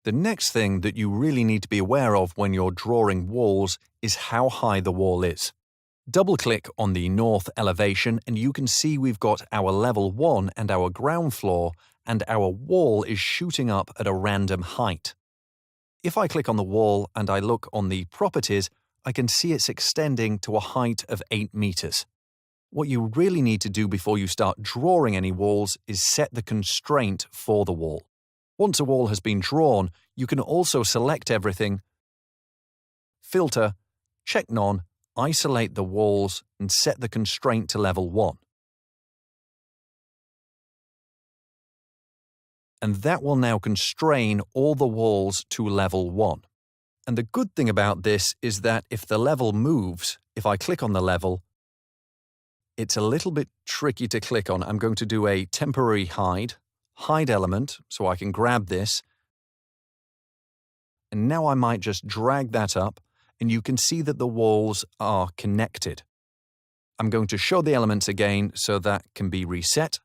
The next thing that you really need to be aware of when you're drawing walls is how high the wall is. Double-click on the north elevation and you can see we've got our level 1 and our ground floor, and our wall is shooting up at a random height. If I click on the wall and I look on the properties, I can see it's extending to a height of 8 meters. What you really need to do before you start drawing any walls is set the constraint for the wall. Once a wall has been drawn, you can also select everything, filter, check none, isolate the walls, and set the constraint to level 1. And that will now constrain all the walls to level 1. And the good thing about this is that if the level moves, if I click on the level, it's a little bit tricky to click on. I'm going to do a temporary hide element, so I can grab this. And now I might just drag that up, and you can see that the walls are connected. I'm going to show the elements again so that can be reset.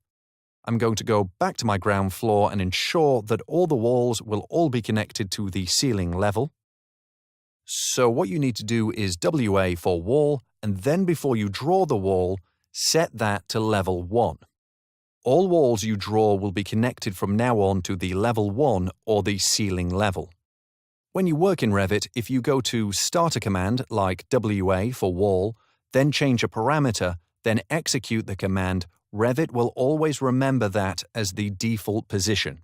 I'm going to go back to my ground floor and ensure that all the walls will all be connected to the ceiling level. So what you need to do is WA for wall, and then before you draw the wall, set that to level 1. All walls you draw will be connected from now on to the level 1 or the ceiling level. When you work in Revit, if you go to start a command like WA for wall, then change a parameter, then execute the command, Revit will always remember that as the default position.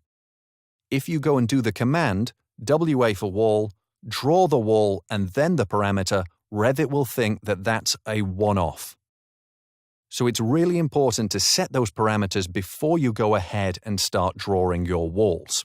If you go and do the command, WA for wall, draw the wall and then the parameter, Revit will think that that's a one-off. So it's really important to set those parameters before you go ahead and start drawing your walls.